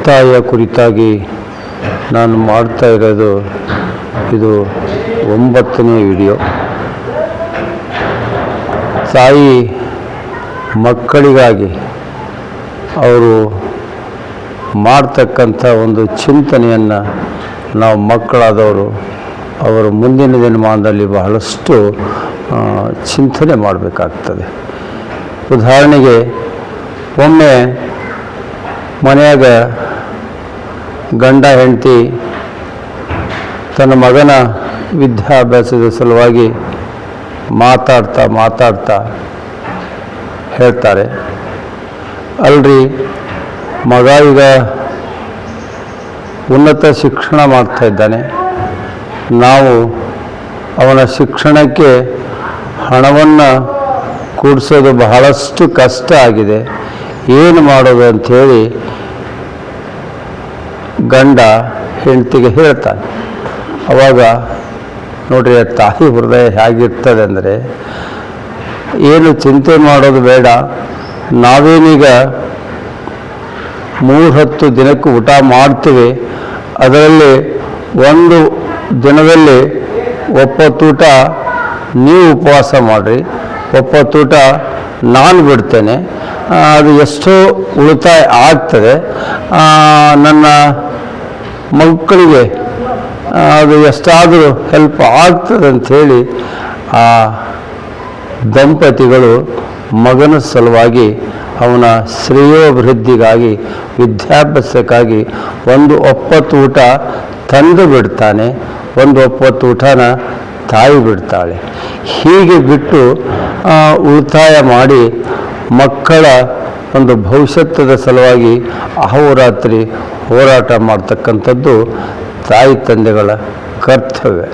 ಒತ್ತಾಯ ಕುರಿತಾಗಿ ನಾನು ಮಾಡ್ತಾ ಇರೋದು ಇದು 9ನೇ ವಿಡಿಯೋ. ತಾಯಿ ಮಕ್ಕಳಿಗಾಗಿ ಅವರು ಮಾಡ್ತಕ್ಕಂಥ ಒಂದು ಚಿಂತನೆಯನ್ನು ನಾವು ಮಕ್ಕಳಾದವರು ಅವರು ಮುಂದಿನ ದಿನಮಾನದಲ್ಲಿ ಬಹಳಷ್ಟು ಚಿಂತನೆ ಮಾಡಬೇಕಾಗ್ತದೆ. ಉದಾಹರಣೆಗೆ, ಒಮ್ಮೆ ಮನೆಯಾಗ ಗಂಡ ಹೆಂಡತಿ ತನ್ನ ಮಗನ ವಿದ್ಯಾಭ್ಯಾಸದ ಸಲುವಾಗಿ ಮಾತಾಡ್ತಾ ಹೇಳ್ತಾರೆ, ಅಲ್ರಿ ಮಗ ಈಗ ಉನ್ನತ ಶಿಕ್ಷಣ ಮಾಡ್ತಾ ಇದ್ದಾನೆ, ನಾವು ಅವನ ಶಿಕ್ಷಣಕ್ಕೆ ಹಣವನ್ನು ಕೂಡಿಸೋದು ಬಹಳಷ್ಟು ಕಷ್ಟ ಆಗಿದೆ, ಏನು ಮಾಡೋದು ಅಂಥೇಳಿ ಗಂಡ ಹೆಂಡತಿಗೆ ಹೇಳ್ತಾನೆ. ಅವಾಗ ನೋಡ್ರಿ, ತಾಯಿ ಹೃದಯ ಹೇಗಿರ್ತದೆ ಅಂದರೆ, ಏನು ಚಿಂತೆ ಮಾಡೋದು ಬೇಡ, ನಾವೇನೀಗ 3 ದಿನಕ್ಕೆ ಊಟ ಮಾಡ್ತೀವಿ, ಅದರಲ್ಲಿ ಒಂದು ದಿನದಲ್ಲಿ ಒಪ್ಪತ್ತೂಟ ನೀವು ಉಪವಾಸ ಮಾಡಿರಿ, ಒಪ್ಪತ್ತೂಟ ನಾನು ಬಿಡ್ತೇನೆ, ಅದು ಎಷ್ಟೋ ಉಳಿತಾಯ ಆಗ್ತದೆ, ನನ್ನ ಮಕ್ಕಳಿಗೆ ಅದು ಎಷ್ಟಾದರೂ ಹೆಲ್ಪ್ ಆಗ್ತದೆ ಅಂಥೇಳಿ ಆ ದಂಪತಿಗಳು ಮಗನ ಸಲುವಾಗಿ ಅವನ ಶ್ರೇಯೋಭಿವೃದ್ಧಿಗಾಗಿ ವಿದ್ಯಾಭ್ಯಾಸಕ್ಕಾಗಿ ಒಂದು ಒಪ್ಪತ್ತು ಊಟ ತಂದು ಬಿಡ್ತಾನೆ, ಒಂದು ಒಪ್ಪತ್ತು ಊಟನ ತಾಯಿ ಬಿಡ್ತಾಳೆ. ಹೀಗೆ ಬಿಟ್ಟು ಉಳಿತಾಯ ಮಾಡಿ ಮಕ್ಕಳ ಒಂದು ಭವಿಷ್ಯದ ಸಲುವಾಗಿ ಅಹೋರಾತ್ರಿ ಹೋರಾಟ ಮಾಡ್ತಕ್ಕಂಥದ್ದು ತಾಯಿ ತಂದೆಗಳ ಕರ್ತವ್ಯ.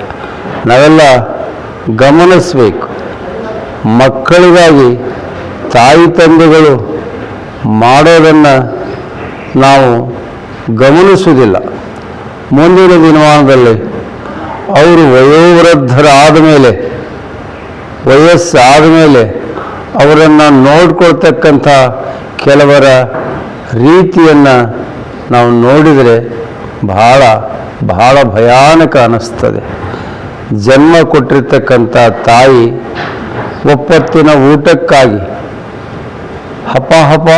ನಾವೆಲ್ಲ ಗಮನಿಸಬೇಕು, ಮಕ್ಕಳಿಗಾಗಿ ತಾಯಿ ತಂದೆಗಳು ಮಾಡೋದನ್ನು ನಾವು ಗಮನಿಸುವುದಿಲ್ಲ. ಮುಂದಿನ ದಿನಮಾನದಲ್ಲಿ ಅವರು ವಯೋವೃದ್ಧರಾದ ಮೇಲೆ, ವಯಸ್ಸಾದ ಮೇಲೆ ಅವರನ್ನು ನೋಡ್ಕೊಳ್ತಕ್ಕಂಥ ಕೆಲವರ ರೀತಿಯನ್ನು ನಾವು ನೋಡಿದರೆ ಬಹಳ ಬಹಳ ಭಯಾನಕ ಅನ್ನಿಸ್ತದೆ. ಜನ್ಮ ಕೊಟ್ಟಿರ್ತಕ್ಕಂಥ ತಾಯಿ ಒಪ್ಪತ್ತಿನ ಊಟಕ್ಕಾಗಿ ಹಪ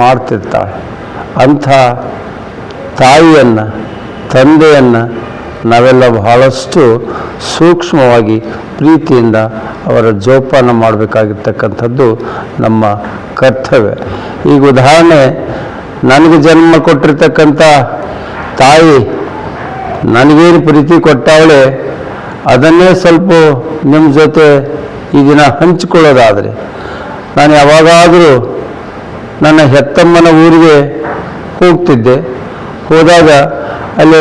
ಮಾಡ್ತಿರ್ತಾಳೆ. ಅಂಥ ತಾಯಿಯನ್ನು, ತಂದೆಯನ್ನು ನಾವೆಲ್ಲ ಬಹಳಷ್ಟು ಸೂಕ್ಷ್ಮವಾಗಿ ಪ್ರೀತಿಯಿಂದ ಅವರ ಜೋಪಾನ ಮಾಡಬೇಕಾಗಿರ್ತಕ್ಕಂಥದ್ದು ನಮ್ಮ ಕರ್ತವ್ಯ. ಈಗ ಉದಾಹರಣೆ, ನನಗೆ ಜನ್ಮ ಕೊಟ್ಟಿರ್ತಕ್ಕಂಥ ತಾಯಿ ನನಗೇನು ಪ್ರೀತಿ ಕೊಟ್ಟವಳೆ ಅದನ್ನೇ ಸ್ವಲ್ಪ ನಿಮ್ಮ ಜೊತೆ ಈ ದಿನ ಹಂಚಿಕೊಳ್ಳೋದಾದರೆ, ನಾನು ಯಾವಾಗಾದರೂ ನನ್ನ ಹೆತ್ತಮ್ಮನ ಊರಿಗೆ ಹೋಗ್ತಿದ್ದೆ, ಹೋದಾಗ ಅಲ್ಲಿ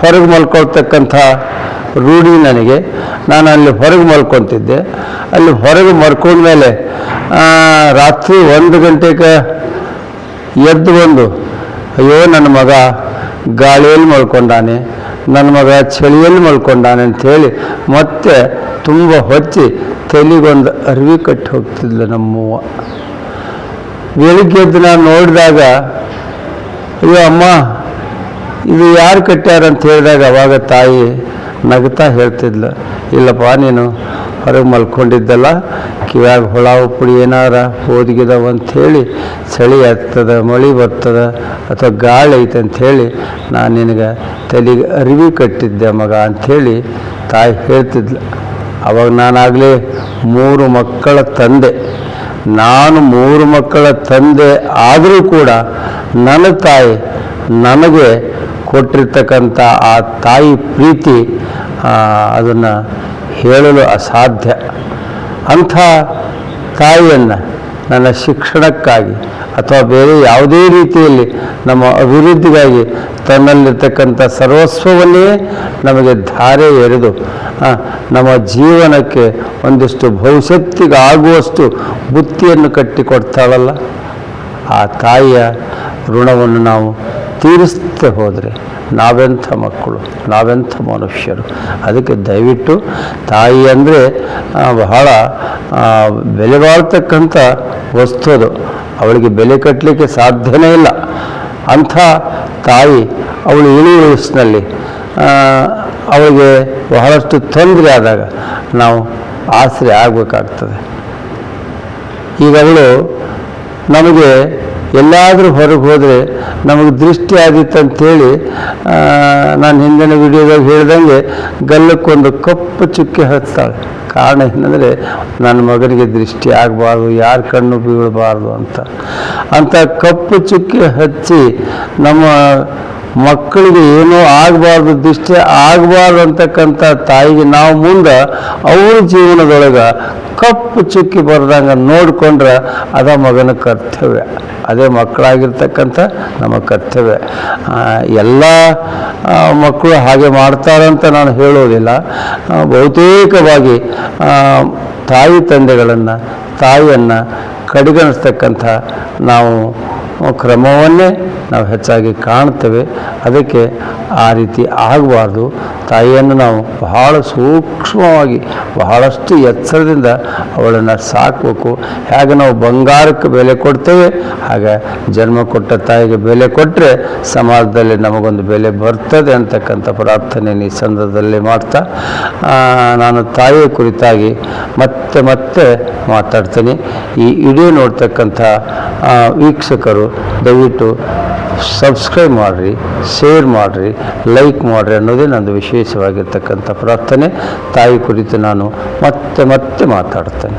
ಹೊರಗೆ ಮಲ್ಕೊಳ್ತಕ್ಕಂಥ ರೂಢಿ ನನಗೆ, ನಾನು ಅಲ್ಲಿ ಹೊರಗೆ ಮಲ್ಕೊತಿದ್ದೆ. ಅಲ್ಲಿ ಹೊರಗೆ ಮಲ್ಕೊಂಡ್ಮೇಲೆ ರಾತ್ರಿ 1 ಗಂಟೆಗೆ ಎದ್ದು ಬಂದು, ಅಯ್ಯೋ ನನ್ನ ಮಗ ಗಾಳಿಯಲ್ಲಿ ಮಲ್ಕೊಂಡಾನೆ, ನನ್ನ ಮಗ ಚಳಿಯಲ್ಲಿ ಮಲ್ಕೊಂಡಾನೆ ಅಂಥೇಳಿ ಮತ್ತೆ ತುಂಬ ಹೊಚ್ಚಿ ತಲೆಗೊಂದು ಅರಿವಿ ಕಟ್ಟಿ ಹೋಗ್ತಿದ್ಲು ನಮ್ಮವ್ವ. ಬೆಳಿಗ್ಗೆ ಎದ್ದು ನಾನು ನೋಡಿದಾಗ, ಅಯ್ಯೋ ಅಮ್ಮ ಇದು ಯಾರು ಕಟ್ಟ್ಯಾರಂತ ಹೇಳಿದಾಗ ಅವಾಗ ತಾಯಿ ನಗ್ತಾ ಹೇಳ್ತಿದ್ಲು, ಇಲ್ಲಪ್ಪ ನೀನು ಹೊರಗೆ ಮಲ್ಕೊಂಡಿದ್ದಲ್ಲ, ಕಿವ್ಯಾಗ ಹುಳ ಉಪ್ಪುಡಿ ಏನಾರ ಓದಿಗಿದಾವ ಅಂಥೇಳಿ, ಚಳಿ ಆಗ್ತದೆ, ಮಳೆ ಬರ್ತದೆ ಅಥವಾ ಗಾಳಿ ಐತೆ ಅಂಥೇಳಿ ನಾನು ನಿನಗೆ ತಲೆಗೆ ಅರಿವಿ ಕಟ್ಟಿದ್ದೆ ಮಗ ಅಂಥೇಳಿ ತಾಯಿ ಹೇಳ್ತಿದ್ಲು. ಅವಾಗ ನಾನಾಗಲೇ 3 ಮಕ್ಕಳ ತಂದೆ. ನಾನು 3 ಮಕ್ಕಳ ತಂದೆ ಆದರೂ ಕೂಡ ನನ್ನ ತಾಯಿ ನನಗೆ ಕೊಟ್ಟಿರ್ತಕ್ಕಂಥ ಆ ತಾಯಿ ಪ್ರೀತಿ ಅದನ್ನು ಹೇಳಲು ಅಸಾಧ್ಯ. ಅಂಥ ತಾಯಿಯನ್ನು ನನ್ನ ಶಿಕ್ಷಣಕ್ಕಾಗಿ ಅಥವಾ ಬೇರೆ ಯಾವುದೇ ರೀತಿಯಲ್ಲಿ ನಮ್ಮ ಅಭಿವೃದ್ಧಿಗಾಗಿ ತನ್ನಲ್ಲಿರ್ತಕ್ಕಂಥ ಸರ್ವಸ್ವವನ್ನೇ ನಮಗೆ ಧಾರೆ ಎರೆದು ನಮ್ಮ ಜೀವನಕ್ಕೆ ಒಂದಿಷ್ಟು ಭವಿಷ್ಯತ್ತಿಗೆ ಆಗುವಷ್ಟು ಬುತ್ತಿಯನ್ನು ಕಟ್ಟಿಕೊಡ್ತಾಳಲ್ಲ, ಆ ತಾಯಿಯ ಋಣವನ್ನು ನಾವು ತೀರಿಸ್ತೆ ಹೋದರೆ ನಾವೆಂಥ ಮಕ್ಕಳು, ನಾವೆಂಥ ಮನುಷ್ಯರು. ಅದಕ್ಕೆ ದಯವಿಟ್ಟು ತಾಯಿ ಅಂದರೆ ಬಹಳ ಬೆಲೆ ಬಾಳ್ತಕ್ಕಂಥ ವಸ್ತು ಅದು. ಅವಳಿಗೆ ಬೆಲೆ ಕಟ್ಟಲಿಕ್ಕೆ ಸಾಧ್ಯನೇ ಇಲ್ಲ. ಅಂಥ ತಾಯಿ ಅವಳು ಇಳಿ ವಯಸ್ಸಿನಲ್ಲಿ ಅವಳಿಗೆ ಬಹಳಷ್ಟು ತೊಂದರೆ ಆದಾಗ ನಾವು ಆಸರೆ ಆಗಬೇಕಾಗ್ತದೆ. ಈಗ ಅವಳು ನಮಗೆ ಎಲ್ಲಾದರೂ ಹೊರಗೆ ಹೋದರೆ ನಮಗೆ ದೃಷ್ಟಿ ಆದಿತ್ತು ಅಂಥೇಳಿ ನಾನು ಹಿಂದಿನ ವಿಡಿಯೋದಾಗ ಹೇಳ್ದಂಗೆ ಗಲ್ಲಕ್ಕೊಂದು ಕಪ್ಪು ಚುಕ್ಕೆ ಹಚ್ತಾಳೆ. ಕಾರಣ ಏನಂದರೆ ನನ್ನ ಮಗನಿಗೆ ದೃಷ್ಟಿ ಆಗಬಾರ್ದು, ಯಾರ ಕಣ್ಣು ಬೀಳಬಾರ್ದು ಅಂತ ಕಪ್ಪು ಚುಕ್ಕೆ ಹಚ್ಚಿ ನಮ್ಮ ಮಕ್ಕಳಿಗೆ ಏನೋ ಆಗಬಾರ್ದು, ದೃಷ್ಟಿ ಆಗಬಾರ್ದು ಅಂತಕ್ಕಂಥ ತಾಯಿಗೆ ನಾವು ಮುಂದೆ ಅವ್ರ ಜೀವನದೊಳಗೆ ಕಪ್ಪು ಚುಕ್ಕಿ ಬರ್ದಂಗೆ ನೋಡಿಕೊಂಡ್ರೆ ಅದ ಮಗನ ಕರ್ತವ್ಯ, ಅದೇ ಮಕ್ಕಳಾಗಿರ್ತಕ್ಕಂಥ ನಮ್ಮ ಕರ್ತವ್ಯ. ಎಲ್ಲ ಮಕ್ಕಳು ಹಾಗೆ ಮಾಡ್ತಾರಂತ ನಾನು ಹೇಳೋದಿಲ್ಲ. ಬಹುತೇಕವಾಗಿ ತಾಯಿ ತಂದೆಗಳನ್ನು, ತಾಯಿಯನ್ನು ಕಡೆಗಣಿಸ್ತಕ್ಕಂಥ ನಾವು ಕ್ರಮವನ್ನೇ ನಾವು ಹೆಚ್ಚಾಗಿ ಕಾಣ್ತೇವೆ. ಅದಕ್ಕೆ ಆ ರೀತಿ ಆಗಬಾರ್ದು. ತಾಯಿಯನ್ನು ನಾವು ಬಹಳ ಸೂಕ್ಷ್ಮವಾಗಿ, ಬಹಳಷ್ಟು ಎಚ್ಚರದಿಂದ ಅವಳನ್ನು ಸಾಕಬೇಕು. ಹೇಗೆ ನಾವು ಬಂಗಾರಕ್ಕೆ ಬೆಲೆ ಕೊಡ್ತೇವೆ, ಹಾಗೆ ಜನ್ಮ ಕೊಟ್ಟ ತಾಯಿಗೆ ಬೆಲೆ ಕೊಟ್ಟರೆ ಸಮಾಜದಲ್ಲಿ ನಮಗೊಂದು ಬೆಲೆ ಬರ್ತದೆ ಅಂತಕ್ಕಂಥ ಪ್ರಾರ್ಥನೆ ಈ ಸಂದರ್ಭದಲ್ಲಿ ಮಾಡ್ತಾ ನಾನು ತಾಯಿಯ ಕುರಿತಾಗಿ ಮತ್ತೆ ಮಾತಾಡ್ತೀನಿ. ಈ ವಿಡಿಯೋ ನೋಡ್ತಕ್ಕಂಥ ವೀಕ್ಷಕರು ದಯವಿಟ್ಟು ಸಬ್ಸ್ಕ್ರೈಬ್ ಮಾಡಿರಿ, ಶೇರ್ ಮಾಡಿರಿ, ಲೈಕ್ ಮಾಡಿರಿ ಅನ್ನೋದೇ ನಂದು ವಿಶೇಷವಾಗಿರ್ತಕ್ಕಂಥ ಪ್ರಾರ್ಥನೆ. ತಾಯಿ ಕುರಿತು ನಾನು ಮತ್ತೆ ಮಾತಾಡ್ತೇನೆ.